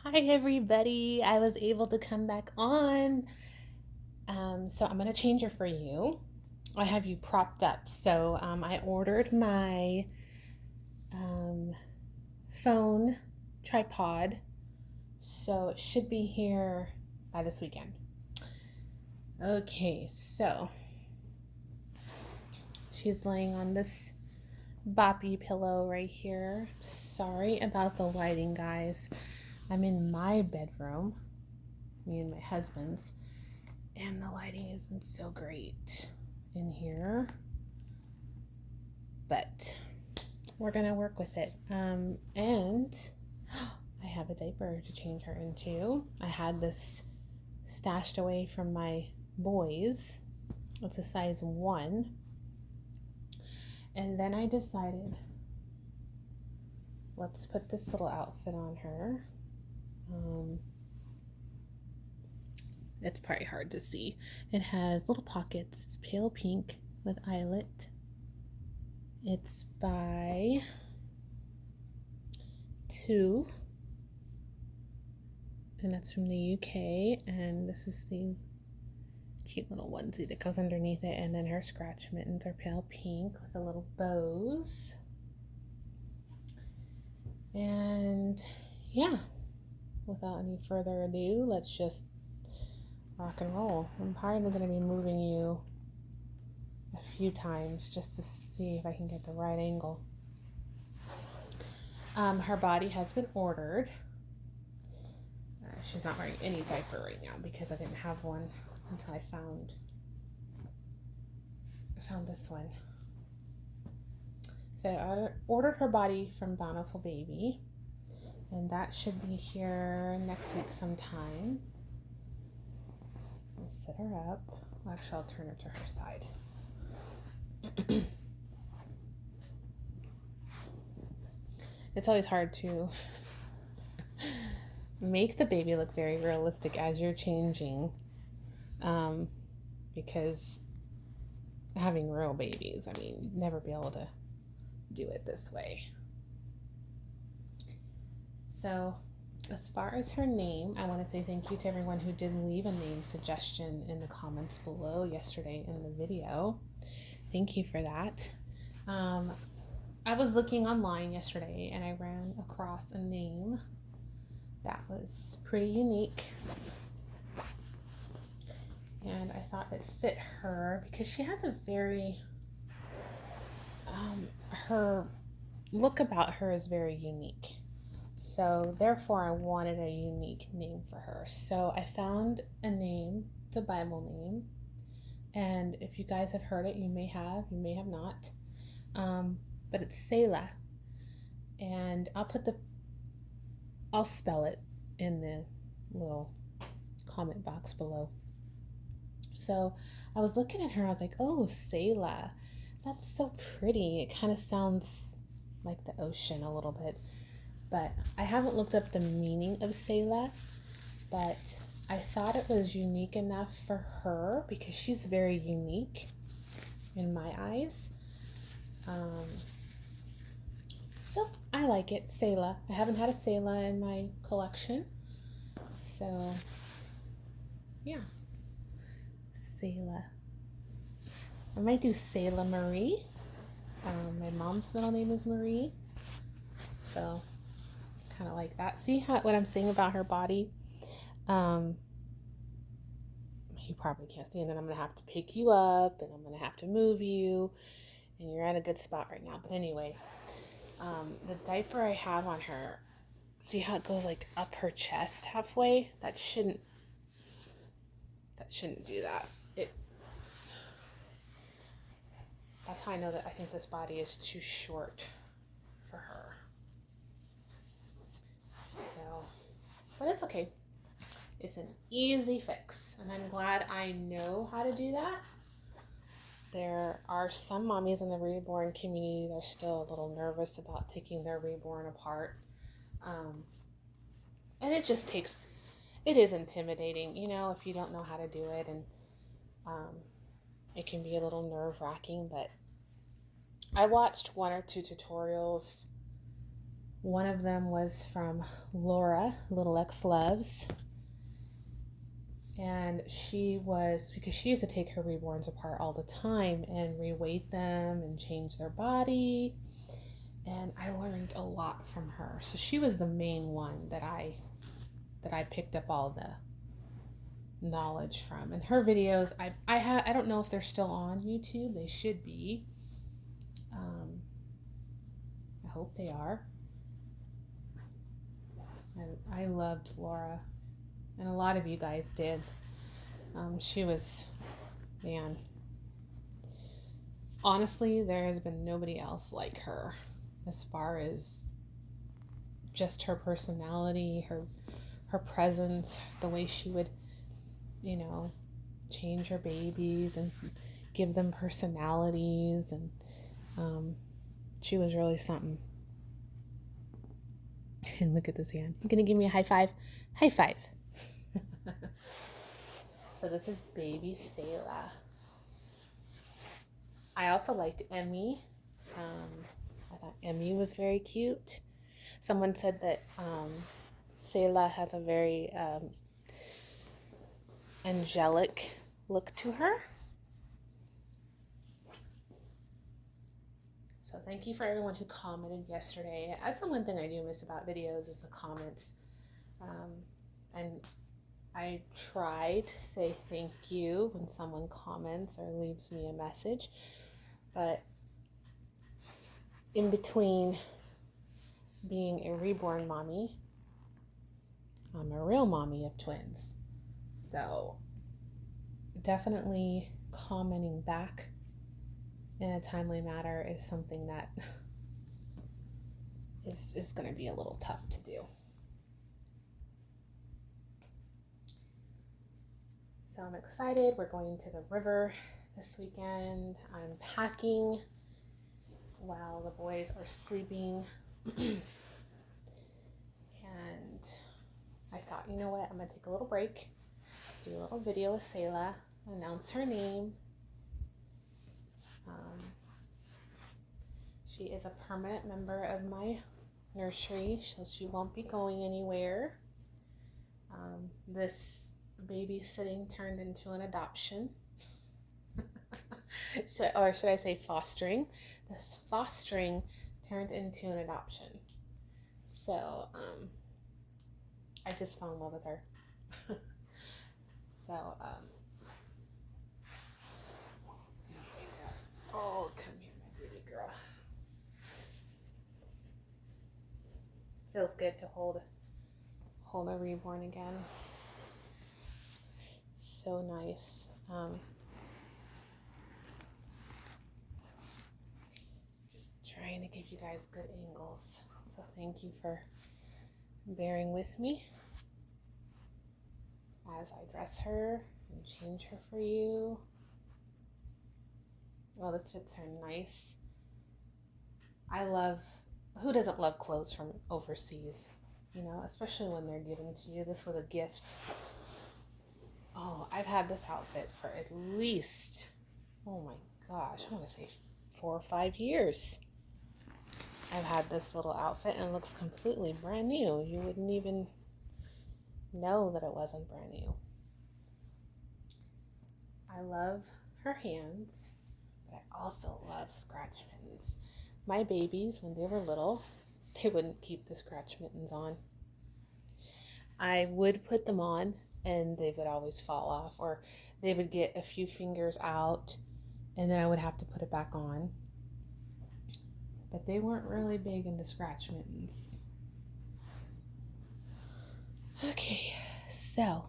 Hi everybody. I was able to come back on. So I'm going to change it for you. I have you propped up. So I ordered my phone tripod. So it should be here by this weekend. Okay, so she's laying on this boppy pillow right here. Sorry about the lighting, guys. I'm in my bedroom, me and my husband's, and the lighting isn't so great in here, but we're gonna work with it. And I have a diaper to change her into. I had this stashed away from my boys. It's a size 1. And then I decided, let's put this little outfit on her. It's probably hard to see. It has little pockets. It's pale pink with eyelet. It's by 2, and that's from the UK. And this is the cute little onesie that goes underneath it. And then her scratch mittens are pale pink with the little bows. And yeah, without any further ado, let's just rock and roll. I'm probably going to be moving you a few times just to see if I can get the right angle. Her body has been ordered. She's not wearing any diaper right now because I didn't have one until I found this one. So I ordered her body from Bountiful Baby, and that should be here next week sometime. I'll set her up. Actually, I'll turn her to her side. It's always hard to make the baby look very realistic as you're changing, because having real babies, I mean, you'd never be able to do it this way. So as far as her name, I want to say thank you to everyone who did leave a name suggestion in the comments below yesterday in the video. Thank you for that. I was looking online yesterday and I ran across a name that was pretty unique. And I thought it fit her because she has a very, her look about her is very unique. So therefore I wanted a unique name for her. So I found a name, it's a Bible name. And if you guys have heard it, you may have not. But it's Salah. And I'll spell it in the little comment box below. So I was looking at her, I was like, oh, Salah. That's so pretty. It kind of sounds like the ocean a little bit. But I haven't looked up the meaning of Salah, but I thought it was unique enough for her because she's very unique in my eyes. So I like it, Salah. I haven't had a Salah in my collection. So yeah, Salah. I might do Salah Marie. My mom's middle name is Marie. So kind of like that. See what I'm saying about her body? You probably can't see, and then I'm going to have to pick you up, and I'm going to have to move you, and you're at a good spot right now. But anyway, the diaper I have on her, see how it goes like up her chest halfway? That shouldn't do that. That's how I know that I think this body is too short for her. So, but it's okay. It's an easy fix, and I'm glad I know how to do that. There are some mommies in the reborn community that are still a little nervous about taking their reborn apart. And it is intimidating, if you don't know how to do it, and it can be a little nerve-wracking, but I watched 1 or 2 tutorials One of them was from Laura, Little X Loves. And because she used to take her reborns apart all the time and reweight them and change their body. And I learned a lot from her. So she was the main one that I picked up all the knowledge from. And her videos, I don't know if they're still on YouTube. They should be. I hope they are. I loved Laura, and a lot of you guys did. She was, man, honestly, there has been nobody else like her as far as just her personality, her presence, the way she would, change her babies and give them personalities, and she was really something. And look at this hand. You gonna give me a high five? High five. So this is baby Salah. I also liked Emmy. I thought Emmy was very cute. Someone said that Salah has a very angelic look to her. So thank you for everyone who commented yesterday. That's the one thing I do miss about videos is the comments. And I try to say thank you when someone comments or leaves me a message. But in between being a reborn mommy, I'm a real mommy of twins. So definitely commenting back in a timely manner is something that is going to be a little tough to do. So I'm excited. We're going to the river this weekend. I'm packing while the boys are sleeping. And I thought, you know what? I'm going to take a little break, do a little video with Salah, announce her name. She is a permanent member of my nursery, so she won't be going anywhere. This babysitting turned into an adoption. Or should I say fostering? This fostering turned into an adoption. So, I just fell in love with her. So, oh, come here, my baby girl. Feels good to hold a reborn again. So nice. Just trying to give you guys good angles. So thank you for bearing with me as I dress her and change her for you. Well, this fits her nice. Who doesn't love clothes from overseas? Especially when they're given to you. This was a gift. Oh, I've had this outfit for at least, oh my gosh, I want to say 4 or 5 years. I've had this little outfit and it looks completely brand new. You wouldn't even know that it wasn't brand new. I love her hands, but I also love scratch mittens. My babies, when they were little, they wouldn't keep the scratch mittens on. I would put them on and they would always fall off, or they would get a few fingers out and then I would have to put it back on. But they weren't really big into scratch mittens. Okay, so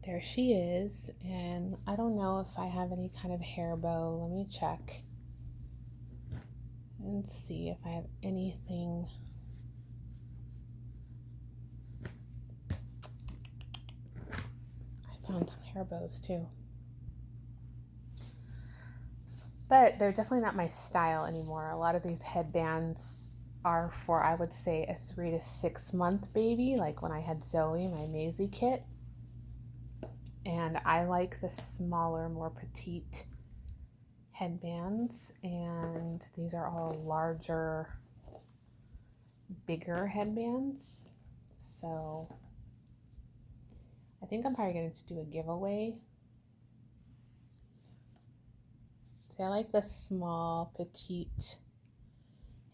there she is, and I don't know if I have any kind of hair bow. Let me check and see if I have anything. I found some hair bows too. But they're definitely not my style anymore. A lot of these headbands are for, I would say, a 3 to 6 month baby, like when I had Zoe, my Maisie kit. And I like the smaller, more petite headbands, and these are all larger bigger headbands. So I think I'm probably going to do a giveaway. See, I like the small, petite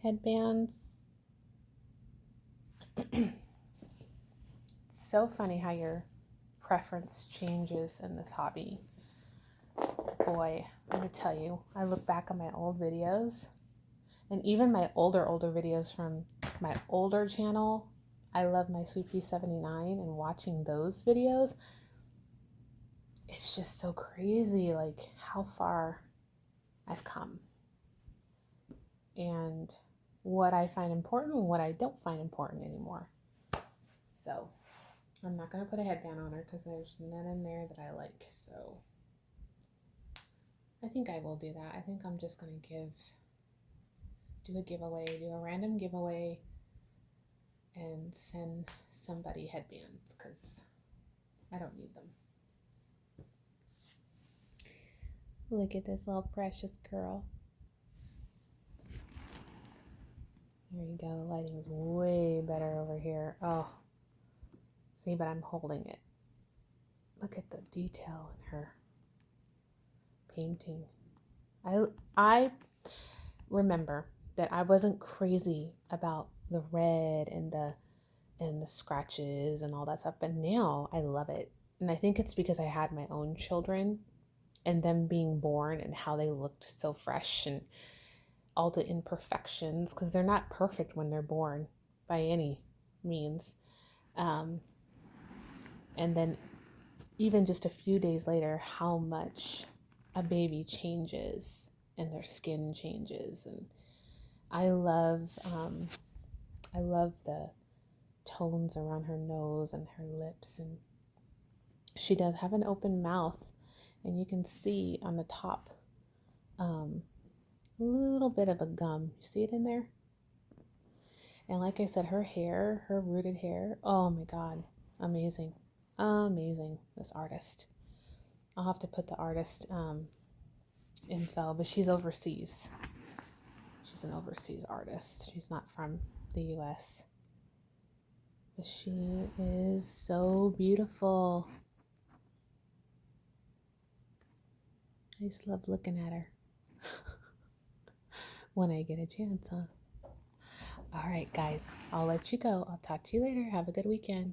headbands. It's so funny how your preference changes in this hobby. Boy, I'm going to tell you, I look back on my old videos, and even my older videos from my older channel. I love my Sweet Pea 79, and watching those videos, it's just so crazy, like how far I've come and what I find important and what I don't find important anymore. So I'm not going to put a headband on her because there's none in there that I like. So I think I will do that. I think I'm just going to do a giveaway, do a random giveaway, and send somebody headbands because I don't need them. Look at this little precious girl. There you go. The lighting is way better over here. Oh, see, but I'm holding it. Look at the detail in her painting. I remember that I wasn't crazy about the red and the scratches and all that stuff, but now I love it. And I think it's because I had my own children and them being born and how they looked so fresh and all the imperfections, because they're not perfect when they're born by any means. And then even just a few days later, how much a baby changes and their skin changes. And I love the tones around her nose and her lips, and she does have an open mouth, and you can see on the top a little bit of a gum. You see it in there? And like I said, her hair, her rooted hair, oh my God, amazing. Amazing, this artist. I'll have to put the artist info, but she's overseas. She's an overseas artist. She's not from the US. But she is so beautiful. I just love looking at her when I get a chance, huh? All right, guys, I'll let you go. I'll talk to you later. Have a good weekend.